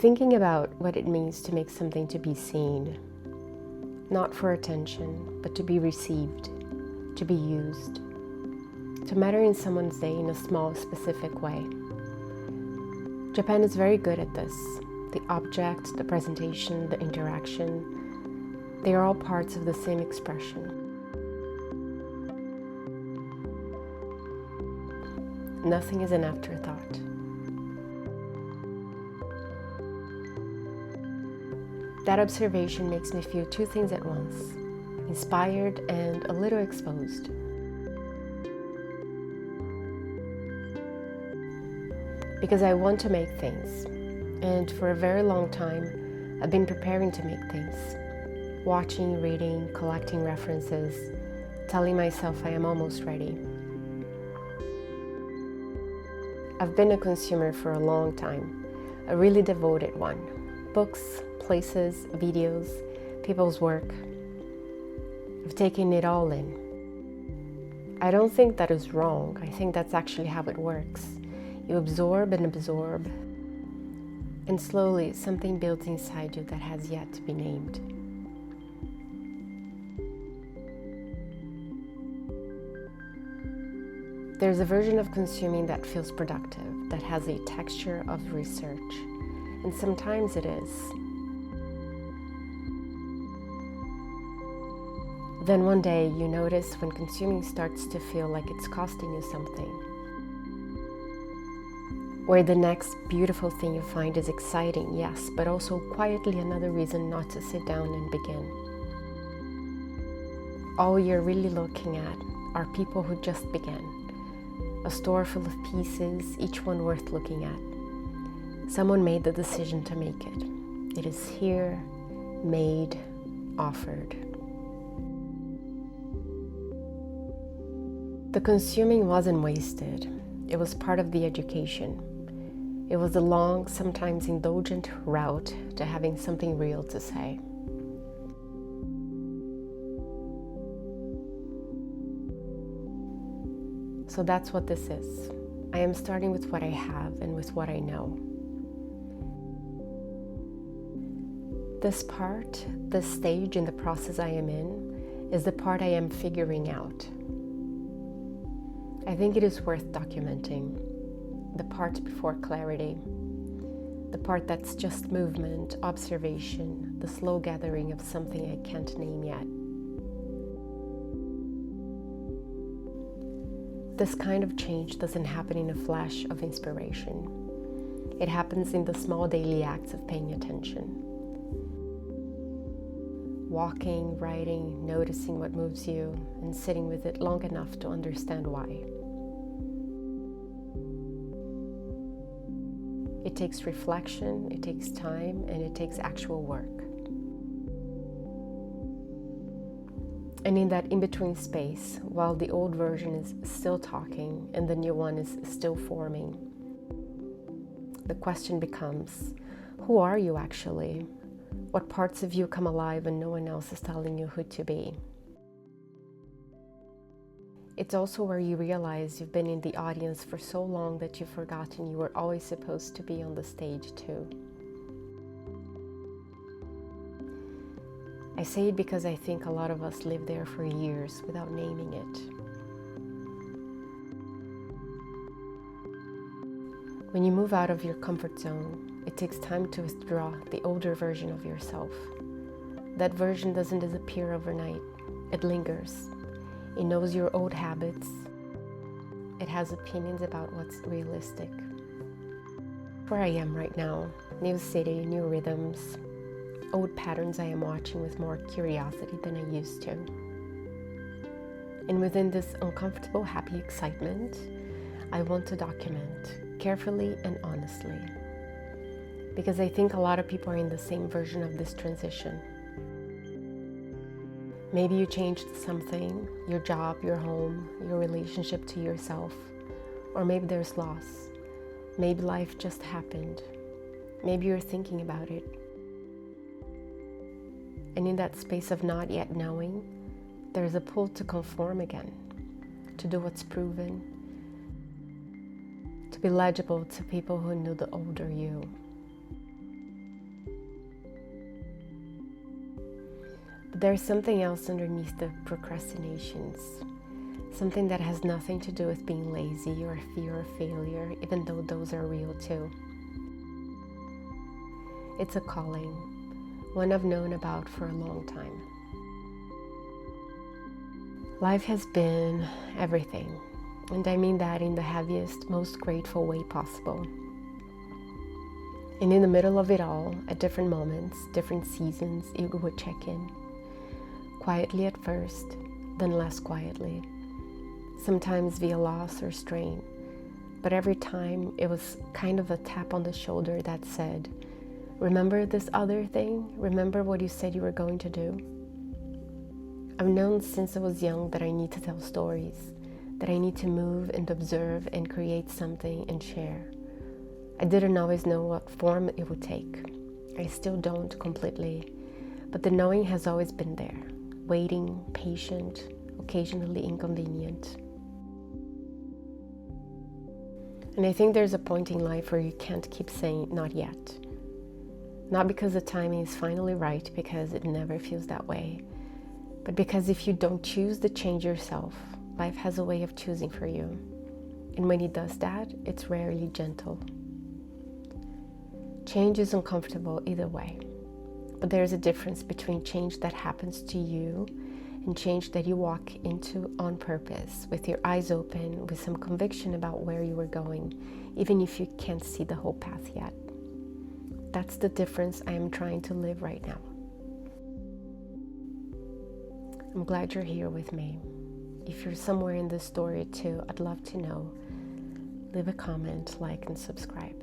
thinking about what it means to make something to be seen, not for attention, but to be received, to be used, to matter in someone's day in a small, specific way. Japan is very good at this. The object, the presentation, the interaction, they are all parts of the same expression. Nothing is an afterthought. That observation makes me feel two things at once, inspired and a little exposed. Because I want to make things, and for a very long time, I've been preparing to make things. Watching, reading, collecting references, telling myself I am almost ready. I've been a consumer for a long time, a really devoted one. Books, places, videos, people's work. I've taken it all in. I don't think that is wrong. I think that's actually how it works. You absorb and absorb, and slowly something builds inside you that has yet to be named. There's a version of consuming that feels productive, that has a texture of research, and sometimes it is. Then one day you notice when consuming starts to feel like it's costing you something. Where the next beautiful thing you find is exciting, yes, but also quietly another reason not to sit down and begin. All you're really looking at are people who just began. A store full of pieces, each one worth looking at. Someone made the decision to make it. It is here, made, offered. The consuming wasn't wasted. It was part of the education. It was a long, sometimes indulgent route to having something real to say. So that's what this is. I am starting with what I have and with what I know. This part, this stage in the process I am in, is the part I am figuring out. I think it is worth documenting. The part before clarity. The part that's just movement, observation, the slow gathering of something I can't name yet. This kind of change doesn't happen in a flash of inspiration. It happens in the small daily acts of paying attention. Walking, writing, noticing what moves you, and sitting with it long enough to understand why. It takes reflection, it takes time, and it takes actual work. And in that in-between space, while the old version is still talking and the new one is still forming, the question becomes, who are you actually? What parts of you come alive when no one else is telling you who to be? It's also where you realize you've been in the audience for so long that you've forgotten you were always supposed to be on the stage too. I say it because I think a lot of us live there for years without naming it. When you move out of your comfort zone, it takes time to withdraw the older version of yourself. That version doesn't disappear overnight. It lingers. It knows your old habits. It has opinions about what's realistic. Where I am right now, new city, new rhythms, old patterns I am watching with more curiosity than I used to. And within this uncomfortable, happy excitement, I want to document carefully and honestly. Because I think a lot of people are in the same version of this transition. Maybe you changed something, your job, your home, your relationship to yourself, or maybe there's loss. Maybe life just happened. Maybe you're thinking about it. And in that space of not yet knowing, there's a pull to conform again, to do what's proven, to be legible to people who knew the older you. But there's something else underneath the procrastinations. Something that has nothing to do with being lazy or fear of failure, even though those are real too. It's a calling, one I've known about for a long time. Life has been everything, and I mean that in the heaviest, most grateful way possible. And in the middle of it all, at different moments, different seasons, you would check in. Quietly at first, then less quietly. Sometimes via loss or strain, but every time it was kind of a tap on the shoulder that said, "Remember this other thing? Remember what you said you were going to do?" I've known since I was young that I need to tell stories, that I need to move and observe and create something and share. I didn't always know what form it would take. I still don't completely, but the knowing has always been there, waiting, patient, occasionally inconvenient. And I think there's a point in life where you can't keep saying not yet. Not because the timing is finally right, because it never feels that way, but because if you don't choose to change yourself, life has a way of choosing for you. And when it does that, it's rarely gentle. Change is uncomfortable either way, but there's a difference between change that happens to you and change that you walk into on purpose, with your eyes open, with some conviction about where you are going, even if you can't see the whole path yet. That's the difference I am trying to live right now. I'm glad you're here with me. If you're somewhere in this story too, I'd love to know. Leave a comment, like, and subscribe.